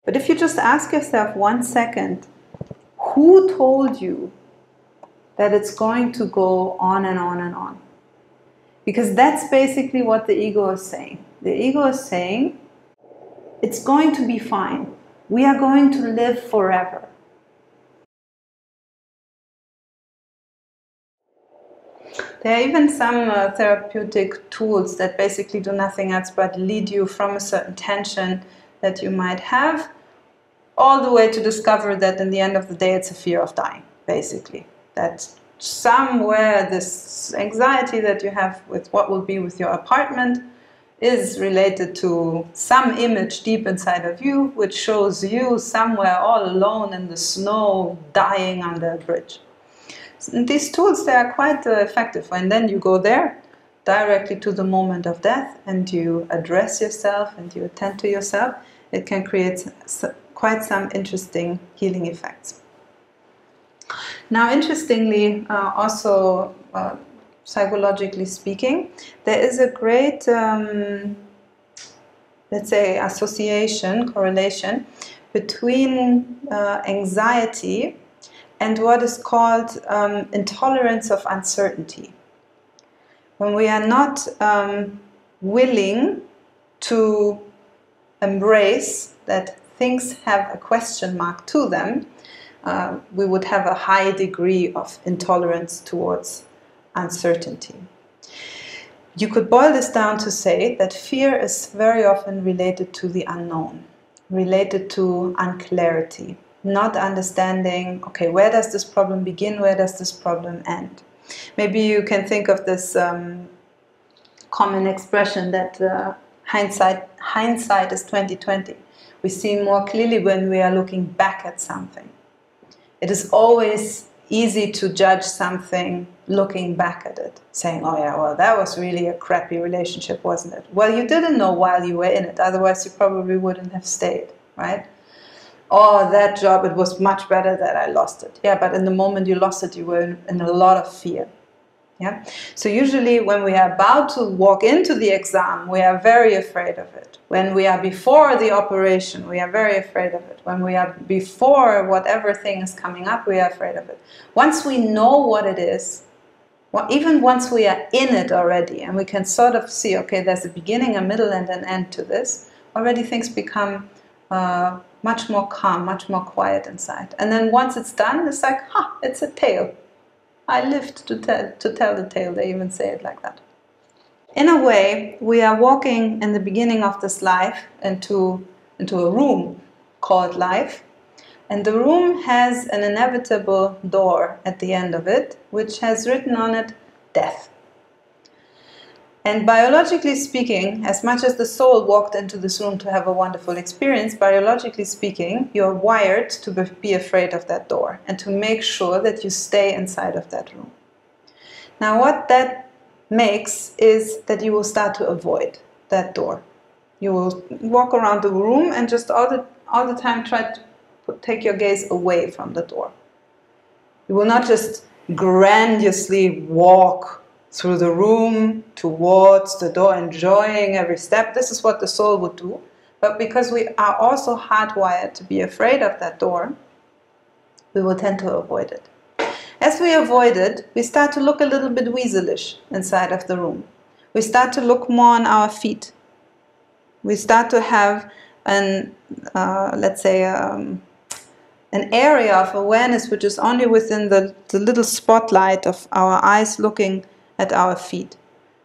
But if you just ask yourself 1 second, who told you that it's going to go on and on and on? Because that's basically what the ego is saying. The ego is saying, it's going to be fine. We are going to live forever. There are even some therapeutic tools that basically do nothing else but lead you from a certain tension that you might have, all the way to discover that in the end of the day it's a fear of dying, basically. That somewhere this anxiety that you have with what will be with your apartment is related to some image deep inside of you, which shows you somewhere all alone in the snow, dying under a bridge. And these tools, they are quite effective. And then you go there directly to the moment of death and you address yourself and you attend to yourself. It can create quite some interesting healing effects. Now, interestingly, also psychologically speaking, there is a great, let's say, association, correlation between anxiety and what is called intolerance of uncertainty. When we are not willing to embrace that things have a question mark to them, we would have a high degree of intolerance towards uncertainty. You could boil this down to say that fear is very often related to the unknown, related to unclarity. Not understanding, okay, where does this problem begin, where does this problem end? Maybe you can think of this common expression that hindsight is 20/20. We see more clearly when we are looking back at something. It is always easy to judge something looking back at it, saying, oh yeah, well, that was really a crappy relationship, wasn't it? Well, you didn't know while you were in it, otherwise you probably wouldn't have stayed, right? Oh, that job, it was much better that I lost it. Yeah, but in the moment you lost it, you were in a lot of fear. Yeah. So usually when we are about to walk into the exam, we are very afraid of it. When we are before the operation, we are very afraid of it. When we are before whatever thing is coming up, we are afraid of it. Once we know what it is, well, even once we are in it already, and we can sort of see, okay, there's a beginning, a middle, and an end to this, already things become much more calm, much more quiet inside. And then once it's done, it's like, it's a tale. I lived to tell the tale. They even say it like that. In a way, we are walking in the beginning of this life into a room called life. And the room has an inevitable door at the end of it, which has written on it, death. And biologically speaking, as much as the soul walked into this room to have a wonderful experience, biologically speaking, you're wired to be afraid of that door and to make sure that you stay inside of that room. Now, what that makes is that you will start to avoid that door. You will walk around the room and just all the time try to take your gaze away from the door. You will not just grandiosely walk through the room towards the door, enjoying every step. This is what the soul would do. But because we are also hardwired to be afraid of that door, we will tend to avoid it. As we avoid it, we start to look a little bit weaselish inside of the room. We start to look more on our feet. We start to have let's say, an area of awareness which is only within the little spotlight of our eyes looking at our feet.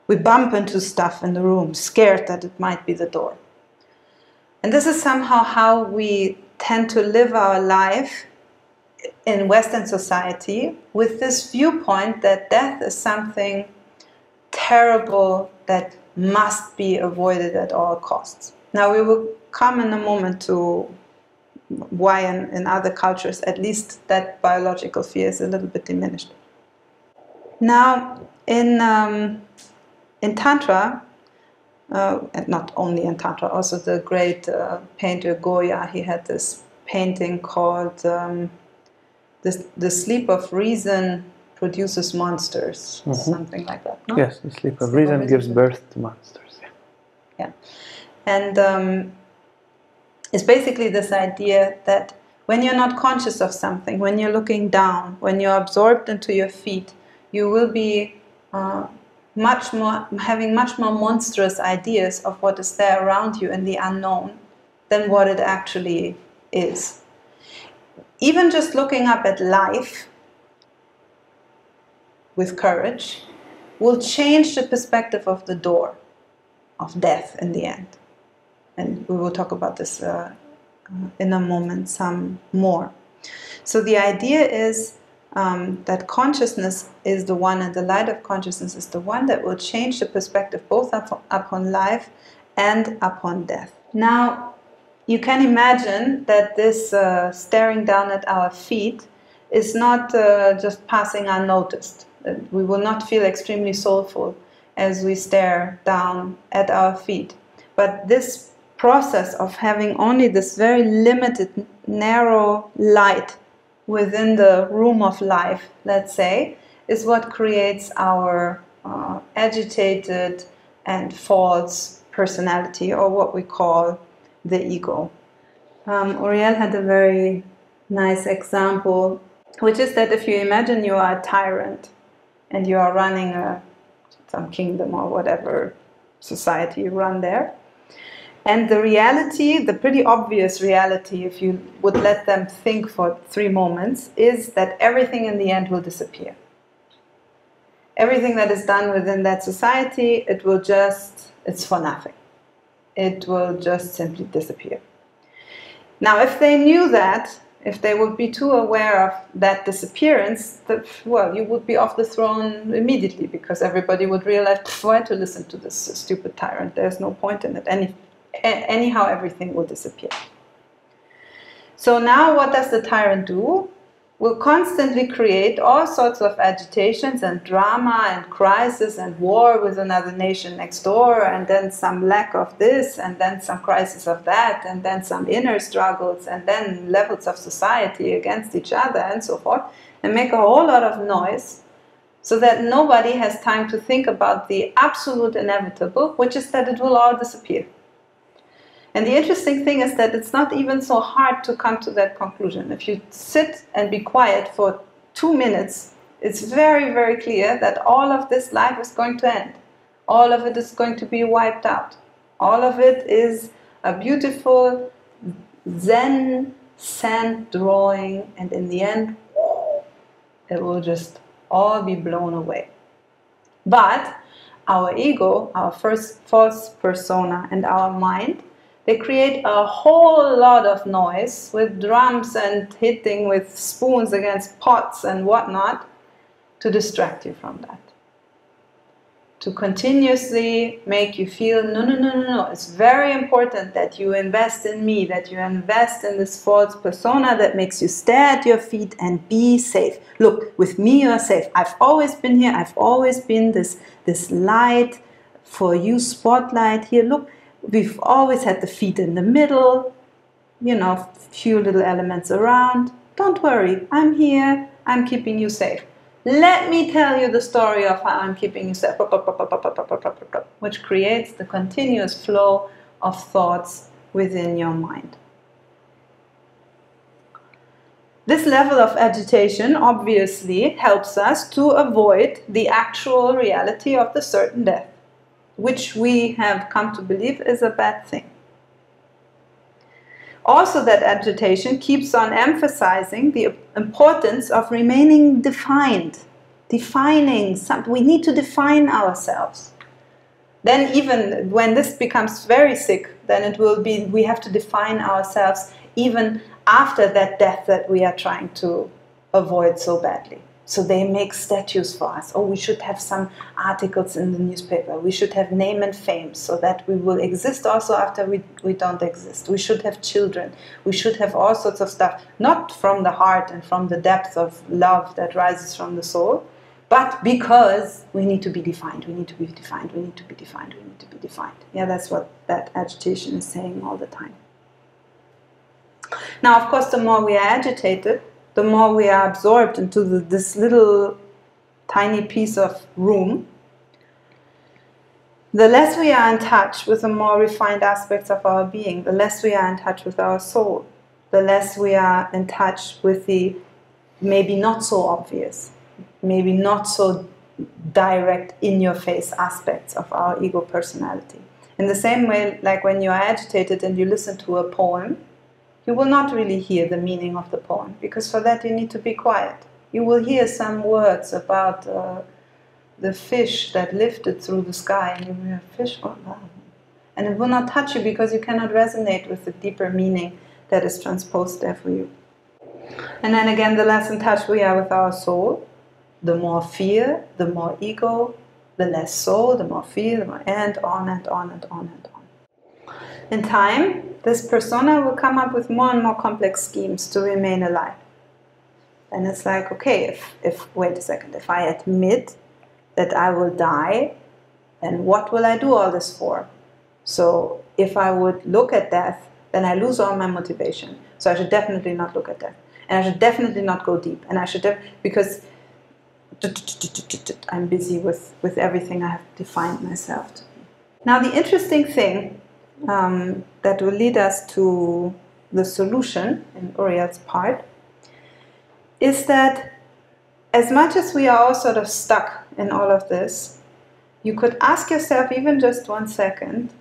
We bump into stuff in the room, scared that it might be the door. And this is somehow how we tend to live our life in Western society, with this viewpoint that death is something terrible that must be avoided at all costs. Now, we will come in a moment to why in other cultures, at least that biological fear is a little bit diminished. Now, in Tantra, and not only in Tantra, also the great painter Goya, he had this painting called The Sleep of Reason Produces Monsters, something like that, no? Yes, the sleep of reason gives birth to monsters. Yeah. And It's basically this idea that when you're not conscious of something, when you're looking down, when you're absorbed into your feet, you will be having much more monstrous ideas of what is there around you in the unknown than what it actually is. Even just looking up at life with courage will change the perspective of the door of death in the end. And we will talk about this in a moment some more. So the idea is that consciousness is the one, and the light of consciousness is the one that will change the perspective both upon life and upon death. Now, you can imagine that this staring down at our feet is not just passing unnoticed. We will not feel extremely soulful as we stare down at our feet. But this process of having only this very limited, narrow light within the room of life, let's say, is what creates our agitated and false personality, or what we call the ego. Uriel had a very nice example, which is that if you imagine you are a tyrant and you are running some kingdom or whatever society you run there, and the reality, the pretty obvious reality, if you would let them think for 3 moments, is that everything in the end will disappear. Everything that is done within that society, it's for nothing. It will just simply disappear. Now, if they knew that, if they would be too aware of that disappearance, well, you would be off the throne immediately, because everybody would realize, why to listen to this stupid tyrant? There's no point in it. Anyhow, everything will disappear. So now what does the tyrant do? Will constantly create all sorts of agitations and drama and crisis and war with another nation next door, and then some lack of this, and then some crisis of that, and then some inner struggles, and then levels of society against each other and so forth, and make a whole lot of noise, so that nobody has time to think about the absolute inevitable, which is that it will all disappear. And the interesting thing is that it's not even so hard to come to that conclusion. If you sit and be quiet for 2 minutes, it's very, very clear that all of this life is going to end. All of it is going to be wiped out. All of it is a beautiful Zen sand drawing, and in the end, it will just all be blown away. But our ego, our first false persona, and our mind, they create a whole lot of noise with drums and hitting with spoons against pots and whatnot to distract you from that. To continuously make you feel, no. It's very important that you invest in me, that you invest in this false persona that makes you stare at your feet and be safe. Look, with me you're safe. I've always been here. I've always been this light for you, spotlight here. Look. We've always had the feet in the middle, few little elements around. Don't worry, I'm here, I'm keeping you safe. Let me tell you the story of how I'm keeping you safe, which creates the continuous flow of thoughts within your mind. This level of agitation obviously helps us to avoid the actual reality of the certain death, which we have come to believe is a bad thing. Also, that agitation keeps on emphasizing the importance of remaining defined. We need to define ourselves. Then even when this becomes very sick, then it will be, we have to define ourselves even after that death that we are trying to avoid so badly. So they make statues for us. Oh, we should have some articles in the newspaper. We should have name and fame so that we will exist also after we don't exist. We should have children. We should have all sorts of stuff, not from the heart and from the depth of love that rises from the soul, but because we need to be defined. We need to be defined. We need to be defined. We need to be defined. Yeah, that's what that agitation is saying all the time. Now, of course, the more we are agitated, the more we are absorbed into this little tiny piece of room, the less we are in touch with the more refined aspects of our being, the less we are in touch with our soul, the less we are in touch with the maybe not so obvious, maybe not so direct, in-your-face aspects of our ego personality. In the same way, like when you are agitated and you listen to a poem, you will not really hear the meaning of the poem, because for that you need to be quiet. You will hear some words about the fish that lifted through the sky, and you will hear fish, oh, wow. And it will not touch you because you cannot resonate with the deeper meaning that is transposed there for you. And then again, the less in touch we are with our soul, the more fear, the more ego, the less soul, the more fear, the more, and on and on and on and on. In time, this persona will come up with more and more complex schemes to remain alive. And it's like, okay, if wait a second, if I admit that I will die, then what will I do all this for? So if I would look at death, then I lose all my motivation. So I should definitely not look at death. And I should definitely not go deep. And I should, because I'm busy with everything I have defined myself to be. Now the interesting thing that will lead us to the solution in Uriel's part is that as much as we are all sort of stuck in all of this, you could ask yourself even just 1 second,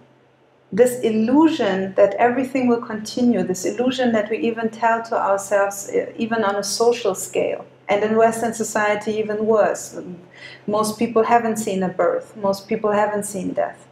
this illusion that everything will continue, this illusion that we even tell to ourselves, even on a social scale, and in Western society even worse. Most people haven't seen a birth, most people haven't seen death.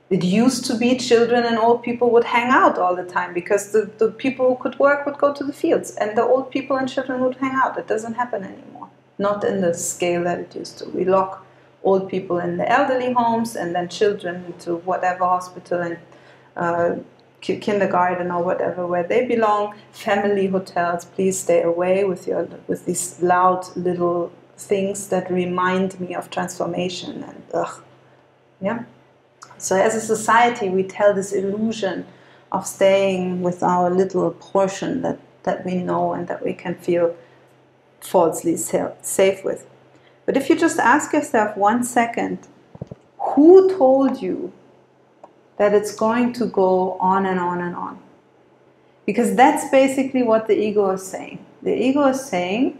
It used to be children and old people would hang out all the time because the people who could work would go to the fields, and the old people and children would hang out. It doesn't happen anymore, not in the scale that it used to. We lock old people in the elderly homes and then children into whatever hospital and kindergarten or whatever where they belong. Family hotels, please stay away with these loud little things that remind me of transformation and ugh. Yeah. So as a society we tell this illusion of staying with our little portion that we know and that we can feel falsely safe with. But if you just ask yourself 1 second, who told you that it's going to go on and on and on? Because that's basically what the ego is saying. The ego is saying,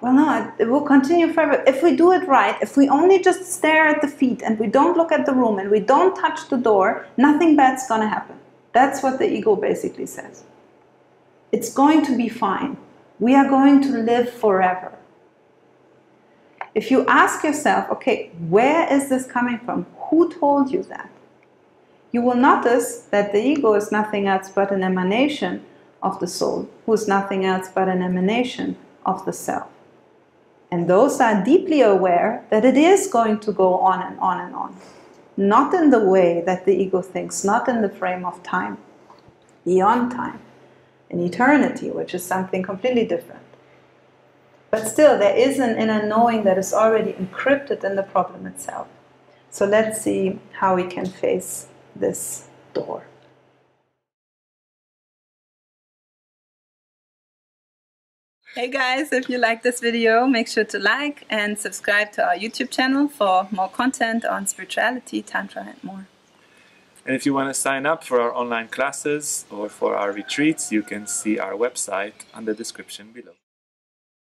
well, no, it will continue forever. If we do it right, if we only just stare at the feet and we don't look at the room and we don't touch the door, nothing bad's going to happen. That's what the ego basically says. It's going to be fine. We are going to live forever. If you ask yourself, okay, where is this coming from? Who told you that? You will notice that the ego is nothing else but an emanation of the soul, who is nothing else but an emanation of the self. And those are deeply aware that it is going to go on and on and on. Not in the way that the ego thinks, not in the frame of time, beyond time, in eternity, which is something completely different. But still, there is an inner knowing that is already encrypted in the problem itself. So let's see how we can face this door. Hey guys, if you like this video, make sure to like and subscribe to our YouTube channel for more content on spirituality, Tantra and more. And if you want to sign up for our online classes or for our retreats, you can see our website on the description below.